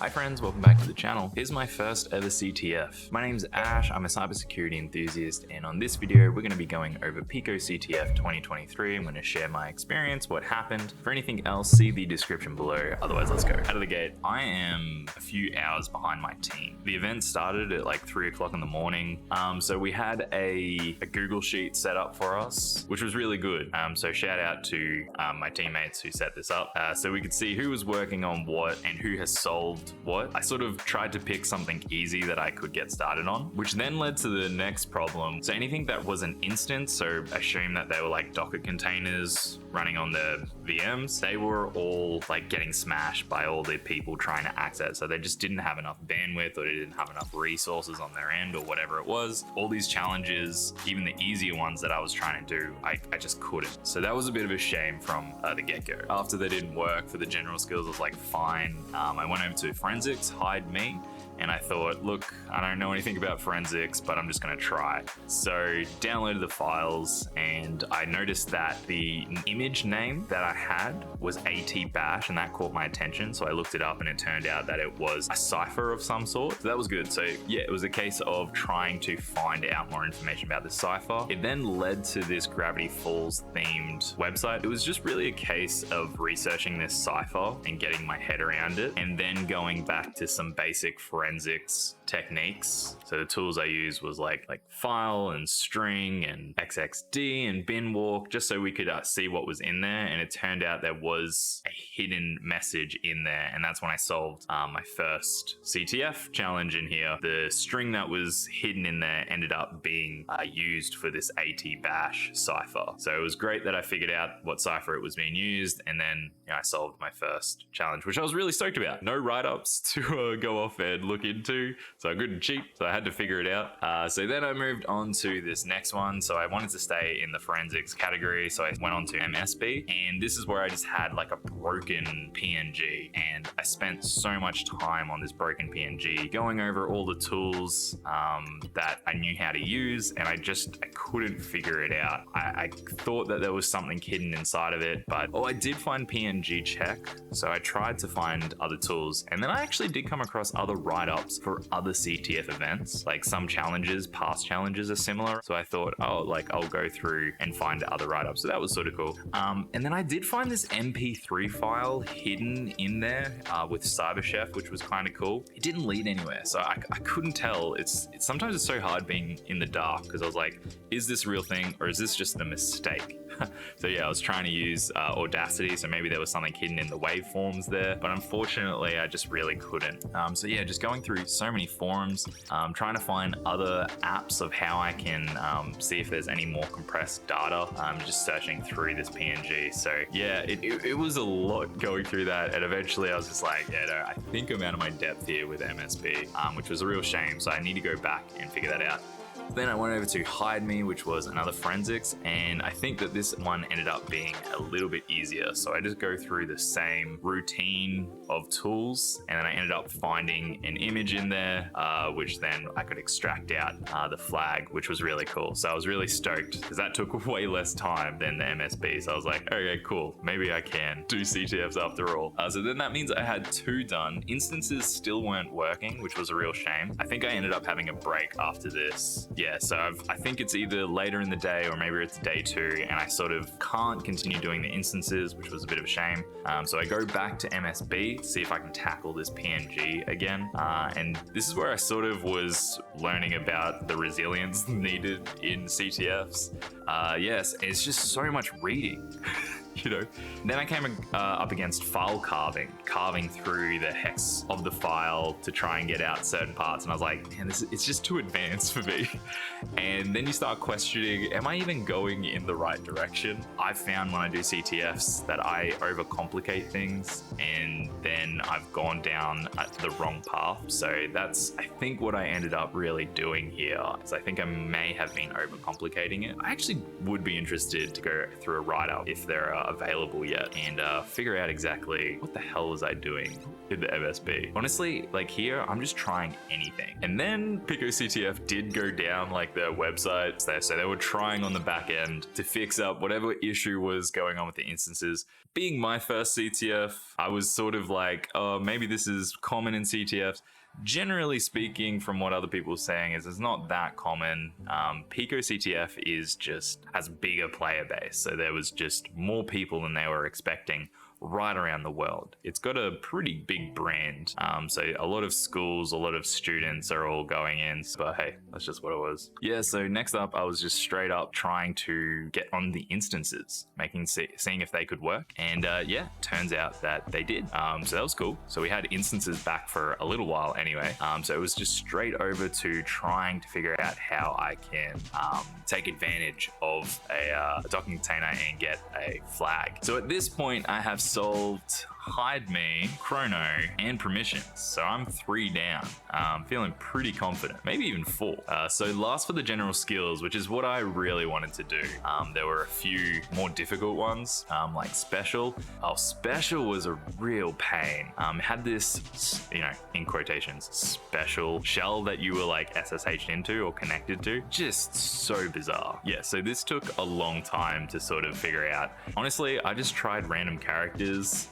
Hi friends, welcome back to the channel. Here's my first ever CTF. My name's Ash, I'm a cybersecurity enthusiast, and on this video we're going to be going over Pico CTF 2023. I'm going to share my experience, what happened. For anything else, see the description below. Otherwise, let's go. Out of the gate, I am a few hours behind my team. The event started at like 3 o'clock in the morning, so we had a Google Sheet set up for us, which was really good. So shout out to my teammates who set this up, so we could see who was working on what and who has solved what. I sort of tried to pick something easy that I could get started on, which then led to the next problem. So anything that was an instance, so assume that they were like Docker containers running on the VMs, they were all like getting smashed by all the people trying to access. So they just didn't have enough bandwidth, or they didn't have enough resources on their end, or whatever it was. All these challenges, even the easier ones that I was trying to do, I just couldn't. So that was a bit of a shame from the get-go. After they didn't work for the general skills, I was like, fine. I went over to Forensics, hide me, and I thought, look, I don't know anything about forensics, but I'm just gonna try. So downloaded the files, and I noticed that the image name that I had was AT-bash, and that caught my attention. So I looked it up, and it turned out that it was a cipher of some sort. So that was good. So yeah, it was a case of trying to find out more information about this cipher. It then led to this Gravity Falls themed website. It was just really a case of researching this cipher and getting my head around it, and then going back to some basic forensics techniques. So the tools I used was like file and string and XXD and binwalk, just so we could see what was in there. And it turned out there was a hidden message in there, and that's when I solved my first CTF challenge in here. The string that was hidden in there ended up being used for this AT-bash cipher. So it was great that I figured out what cipher it was being used, and then I solved my first challenge, which I was really stoked about. No write-ups to go off and look into, so I couldn't cheat, so I had to figure it out. So then I moved on to this next one. So I wanted to stay in the forensics category, so I went on to MSB, and this is where I just had like a broken PNG, and I spent so much time on this broken PNG going over all the tools that I knew how to use, and I couldn't figure it out. I thought that there was something hidden inside of it, but I did find PNG check, so I tried to find other tools, and then I actually did come across other write-ups for other CTF events. Like some challenges, past challenges are similar, so I thought, I'll go through and find other write-ups. So that was sort of cool. And then I did find this MP3 file hidden in there with CyberChef, which was kind of cool. It didn't lead anywhere, so I couldn't tell. Sometimes it's so hard being in the dark, because I was like, is this a real thing, or is this just a mistake? So yeah, I was trying to use Audacity, so maybe there was something hidden in the waveforms there, but unfortunately I just really couldn't. So yeah, just going through so many forums, trying to find other apps of how I can see if there's any more compressed data. Just searching through this PNG. So yeah, it was a lot going through that, and eventually I was just like, yeah, no, I think I'm out of my depth here with MSB, which was a real shame. So I need to go back and figure that out. Then I went over to Hide Me, which was another forensics, and I think that this one ended up being a little bit easier. So I just go through the same routine of tools, and then I ended up finding an image in there, which then I could extract out the flag, which was really cool. So I was really stoked, because that took way less time than the MSB. So I was like, okay, cool, maybe I can do CTFs after all. So then that means I had 2 done. Instances still weren't working, which was a real shame. I think I ended up having a break after this. Yeah, so I think it's either later in the day or maybe it's day 2, and I sort of can't continue doing the instances, which was a bit of a shame. So I go back to MSB to see if I can tackle this PNG again. And this is where I sort of was learning about the resilience needed in CTFs. Yes, it's just so much reading. Then I came up against file carving through the hex of the file to try and get out certain parts, and I was like, man, it's just too advanced for me. And then you start questioning, am I even going in the right direction? I've found when I do CTFs that I overcomplicate things, and then I've gone down the wrong path. So that's, I think, what I ended up really doing here, is I think I may have been overcomplicating it. I actually would be interested to go through a write-up if there are available yet and figure out exactly what the hell was I doing in the MSB. Honestly, like here, I'm just trying anything. And then PicoCTF did go down like their website. So they were trying on the back end to fix up whatever issue was going on with the instances. Being my first CTF, I was sort of like, oh, maybe this is common in CTFs. Generally speaking, from what other people are saying, is it's not that common. PicoCTF has a bigger player base, so there was just more people than they were expecting right around the world. It's got a pretty big brand, so a lot of schools, a lot of students are all going in, but hey, that's just what it was. Yeah, so next up, I was just straight up trying to get on the instances, seeing if they could work, and yeah, turns out that they did, so that was cool. So we had instances back for a little while anyway, so it was just straight over to trying to figure out how I can take advantage of a Docker container and get a flag. So at this point, I have solved hide me, chrono, and permissions. So I'm 3 down. Feeling pretty confident, maybe even 4. So last for the general skills, which is what I really wanted to do. There were a few more difficult ones, like special. Oh, special was a real pain. Had this, in quotations, special shell that you were like SSH'd into or connected to. Just so bizarre. Yeah, so this took a long time to sort of figure out. Honestly, I just tried random characters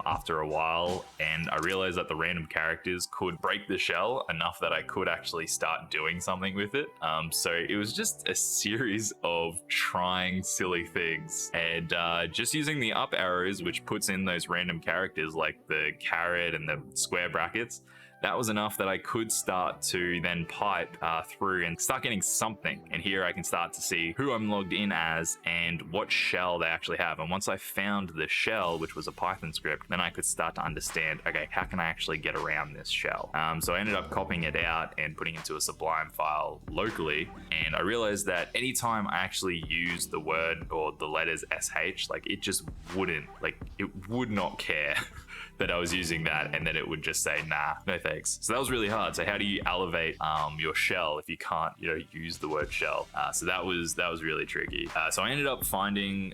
after a while, and I realized that the random characters could break the shell enough that I could actually start doing something with it. So it was just a series of trying silly things, and just using the up arrows, which puts in those random characters like the caret and the square brackets. That was enough that I could start to then pipe through and start getting something. And here I can start to see who I'm logged in as and what shell they actually have. And once I found the shell, which was a Python script, then I could start to understand, okay, how can I actually get around this shell? So I ended up copying it out and putting it into a Sublime file locally. And I realized that anytime I actually used the word or the letters SH, like it just wouldn't, like it would not care that I was using that, and then it would just say, nah, no thanks. So that was really hard. So how do you elevate your shell if you can't, use the word shell? So that was really tricky. So I ended up finding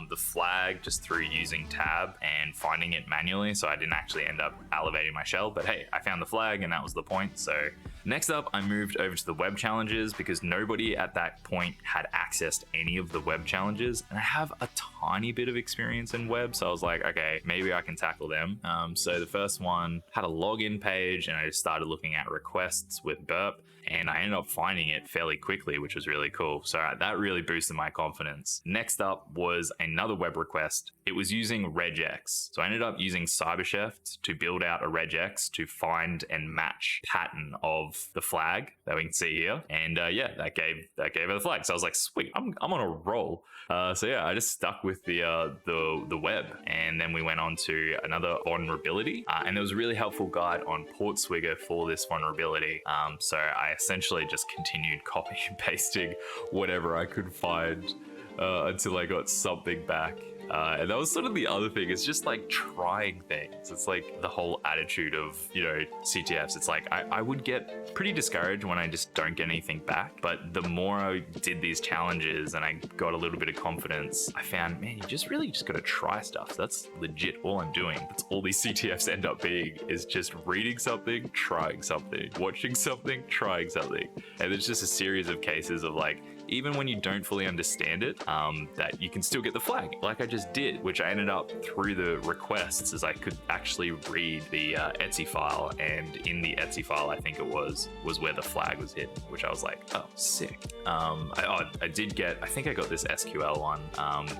the flag just through using tab and finding it manually. So I didn't actually end up elevating my shell, but hey, I found the flag and that was the point. So next up, I moved over to the web challenges because nobody at that point had accessed any of the web challenges. And I have a tiny bit of experience in web. So I was like, okay, maybe I can tackle them. So the first one had a login page and I just started looking at requests with Burp, and I ended up finding it fairly quickly, which was really cool. So that really boosted my confidence. Next up was another web request. It was using regex. So I ended up using CyberChef to build out a regex to find and match pattern of the flag that we can see here. And yeah, that gave her the flag. So I was like, sweet, I'm on a roll. So yeah, I just stuck with the web, and then we went on to another vulnerability. And there was a really helpful guide on Portswigger for this vulnerability. So I essentially just continued copying and pasting whatever I could find until I got something back. And that was sort of the other thing. It's just like trying things. It's like the whole attitude of, CTFs. It's like I would get pretty discouraged when I just don't get anything back. But the more I did these challenges and I got a little bit of confidence, I found, man, you just got to try stuff. That's legit all I'm doing. That's all these CTFs end up being, is just reading something, trying something, watching something, trying something. And it's just a series of cases of like, even when you don't fully understand it, that you can still get the flag, like I just did, which I ended up through the requests as I could actually read the Etsy file, and in the Etsy file, I think it was where the flag was hidden, which I was like, oh, sick. I did get, I think I got this SQL one,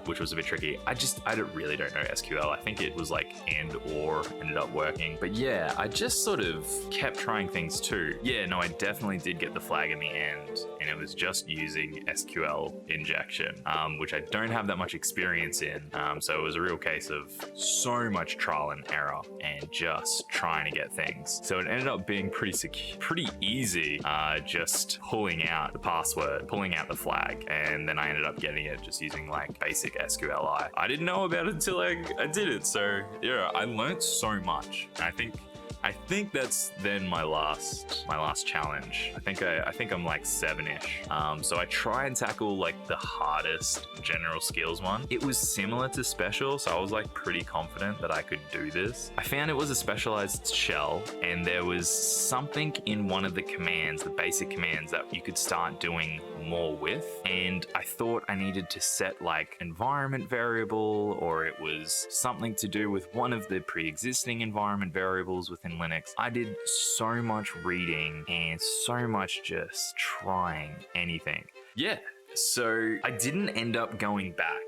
which was a bit tricky. I really don't know SQL. I think it was like and or ended up working, but yeah, I just sort of kept trying things too. Yeah, no, I definitely did get the flag in the end, and it was just using SQL injection, which I don't have that much experience in. So it was a real case of so much trial and error and just trying to get things. So it ended up being pretty easy, just pulling out the password, pulling out the flag, and then I ended up getting it just using like basic SQLi. I didn't know about it until I did it. So yeah, I learned so much. And I think I think that's then my last challenge. I think I'm like 7-ish. So I try and tackle like the hardest general skills one. It was similar to special, so I was like pretty confident that I could do this. I found it was a specialized shell, and there was something in one of the commands, the basic commands, that you could start doing more with, and I thought I needed to set like environment variable, or it was something to do with one of the pre-existing environment variables within Linux. I did so much reading and so much just trying anything. Yeah, so I didn't end up going back.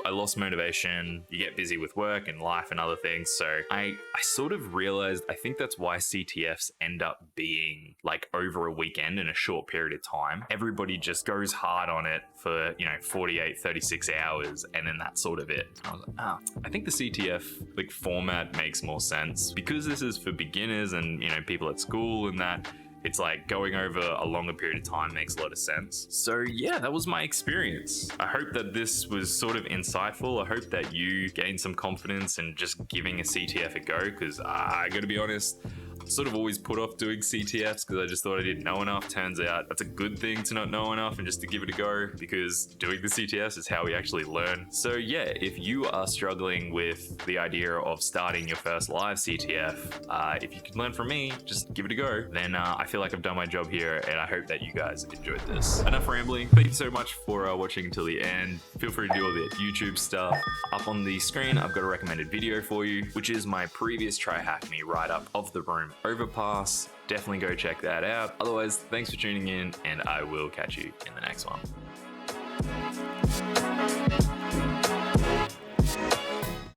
I lost motivation. You get busy with work and life and other things. So I sort of realized, I think that's why CTFs end up being like over a weekend in a short period of time. Everybody just goes hard on it for, 48, 36 hours, and then that's sort of it. I was like, I think the CTF like format makes more sense because this is for beginners and, people at school, and that it's like going over a longer period of time makes a lot of sense. So yeah, that was my experience. I hope that this was sort of insightful. I hope that you gained some confidence in just giving a CTF a go, because I gotta be honest, sort of always put off doing CTFs because I just thought I didn't know enough. Turns out that's a good thing to not know enough and just to give it a go, because doing the CTFs is how we actually learn. So yeah, if you are struggling with the idea of starting your first live CTF, if you can learn from me, just give it a go. Then I feel like I've done my job here, and I hope that you guys enjoyed this. Enough rambling. Thank you so much for watching until the end. Feel free to do all the YouTube stuff. Up on the screen, I've got a recommended video for you, which is my previous Try Hack Me write-up of the Room Overpass. Definitely go check that out. Otherwise, thanks for tuning in, and I will catch you in the next one.